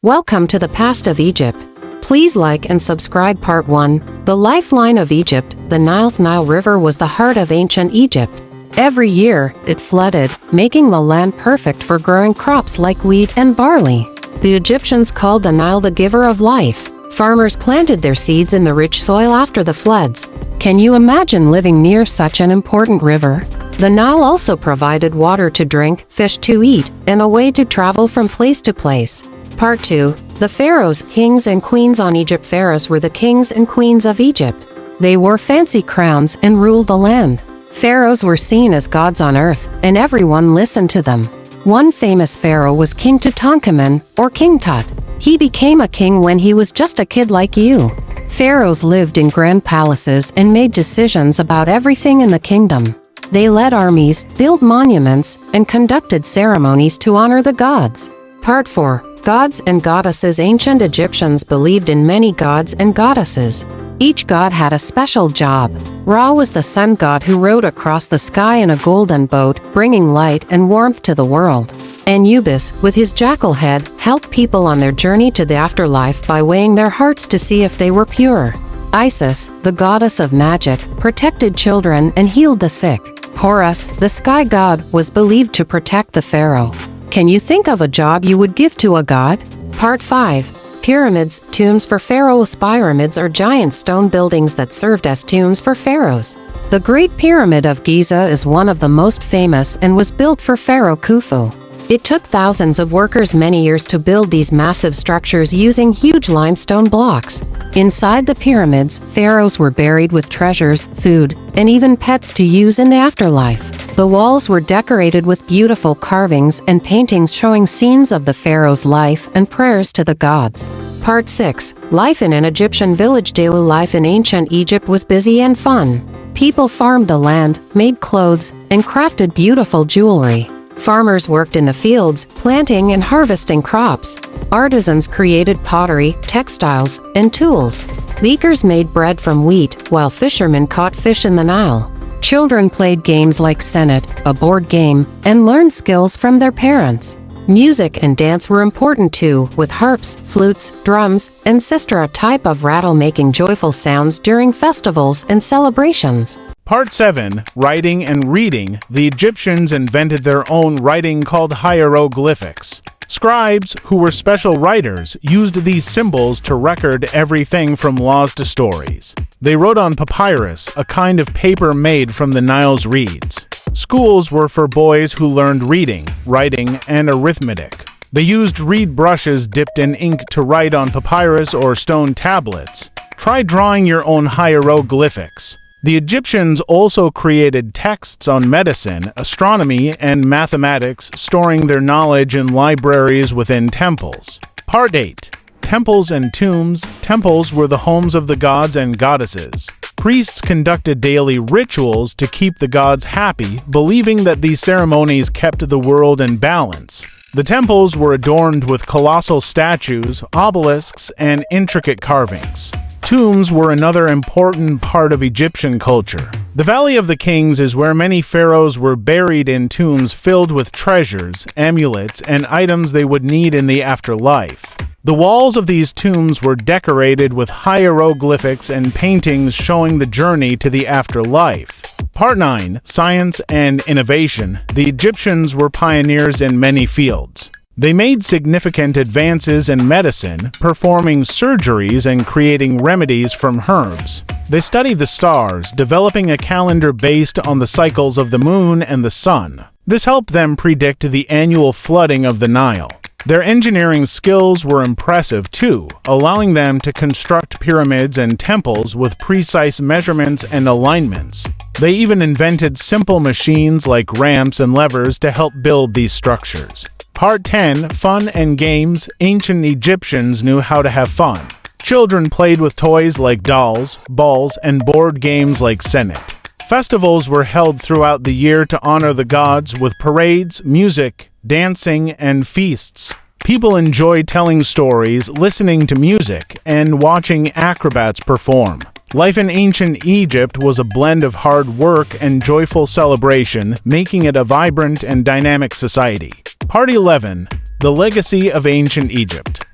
Welcome to the past of Egypt. Please like and subscribe. Part 1. The lifeline of Egypt. The Nile River was the heart of ancient Egypt. Every year, it flooded, making the land perfect for growing crops like wheat and barley. The Egyptians called the Nile the giver of life. Farmers planted their seeds in the rich soil after the floods. Can you imagine living near such an important river? The Nile also provided water to drink, fish to eat, and a way to travel from place to place. Part 2. The pharaohs, kings and queens on Egypt. Pharaohs were the kings and queens of Egypt. They wore fancy crowns and ruled the land. Pharaohs were seen as gods on earth, and everyone listened to them. One famous pharaoh was King Tutankhamun, or King Tut. He became a king when he was just a kid like you. Pharaohs lived in grand palaces and made decisions about everything in the kingdom. They led armies, built monuments, and conducted ceremonies to honor the gods. Part 4. Gods and goddesses. Ancient Egyptians believed in many gods and goddesses. Each god had a special job. Ra was the sun god who rode across the sky in a golden boat, bringing light and warmth to the world. Anubis, with his jackal head, helped people on their journey to the afterlife by weighing their hearts to see if they were pure. Isis, the goddess of magic, protected children and healed the sick. Horus, the sky god, was believed to protect the pharaoh. Can you think of a job you would give to a god? Part 5. Pyramids, tombs for pharaohs. Pyramids are giant stone buildings that served as tombs for pharaohs. The Great Pyramid of Giza is one of the most famous and was built for Pharaoh Khufu. It took thousands of workers many years to build these massive structures using huge limestone blocks. Inside the pyramids, pharaohs were buried with treasures, food, and even pets to use in the afterlife. The walls were decorated with beautiful carvings and paintings showing scenes of the pharaoh's life and prayers to the gods. Part 6. Life in an Egyptian village. Daily life in ancient Egypt was busy and fun. People farmed the land, made clothes, and crafted beautiful jewelry. Farmers worked in the fields, planting and harvesting crops. Artisans created pottery, textiles, and tools. Bakers made bread from wheat, while fishermen caught fish in the Nile. Children played games like Senet, a board game, and learned skills from their parents. Music and dance were important too, with harps, flutes, drums, and sistra, a type of rattle, making joyful sounds during festivals and celebrations. Part 7. Writing and Reading. The Egyptians invented their own writing called hieroglyphics. Scribes, who were special writers, used these symbols to record everything from laws to stories. They wrote on papyrus, a kind of paper made from the Nile's reeds. Schools were for boys who learned reading, writing, and arithmetic. They used reed brushes dipped in ink to write on papyrus or stone tablets. Try drawing your own hieroglyphics. The Egyptians also created texts on medicine, astronomy, and mathematics, storing their knowledge in libraries within temples. Part 8. Temples and Tombs. Temples were the homes of the gods and goddesses. Priests conducted daily rituals to keep the gods happy, believing that these ceremonies kept the world in balance. The temples were adorned with colossal statues, obelisks, and intricate carvings. Tombs were another important part of Egyptian culture. The Valley of the Kings is where many pharaohs were buried in tombs filled with treasures, amulets, and items they would need in the afterlife. The walls of these tombs were decorated with hieroglyphics and paintings showing the journey to the afterlife. Part 9. Science and Innovation. The Egyptians were pioneers in many fields. They made significant advances in medicine, performing surgeries and creating remedies from herbs. They studied the stars, developing a calendar based on the cycles of the moon and the sun. This helped them predict the annual flooding of the Nile. Their engineering skills were impressive too, allowing them to construct pyramids and temples with precise measurements and alignments. They even invented simple machines like ramps and levers to help build these structures. Part 10. Fun and Games. Ancient Egyptians knew how to have fun. Children played with toys like dolls, balls, and board games like Senet. Festivals were held throughout the year to honor the gods with parades, music, dancing, and feasts. People enjoyed telling stories, listening to music, and watching acrobats perform. Life in ancient Egypt was a blend of hard work and joyful celebration, making it a vibrant and dynamic society. Part 11. The Legacy of Ancient Egypt.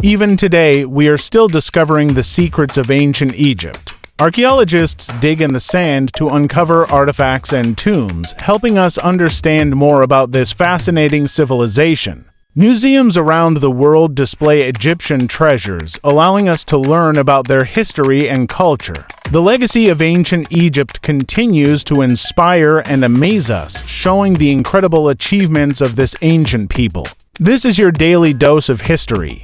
Even today, we are still discovering the secrets of ancient Egypt. Archaeologists dig in the sand to uncover artifacts and tombs, helping us understand more about this fascinating civilization. Museums around the world display Egyptian treasures, allowing us to learn about their history and culture. The legacy of ancient Egypt continues to inspire and amaze us, showing the incredible achievements of this ancient people. This is your daily dose of history.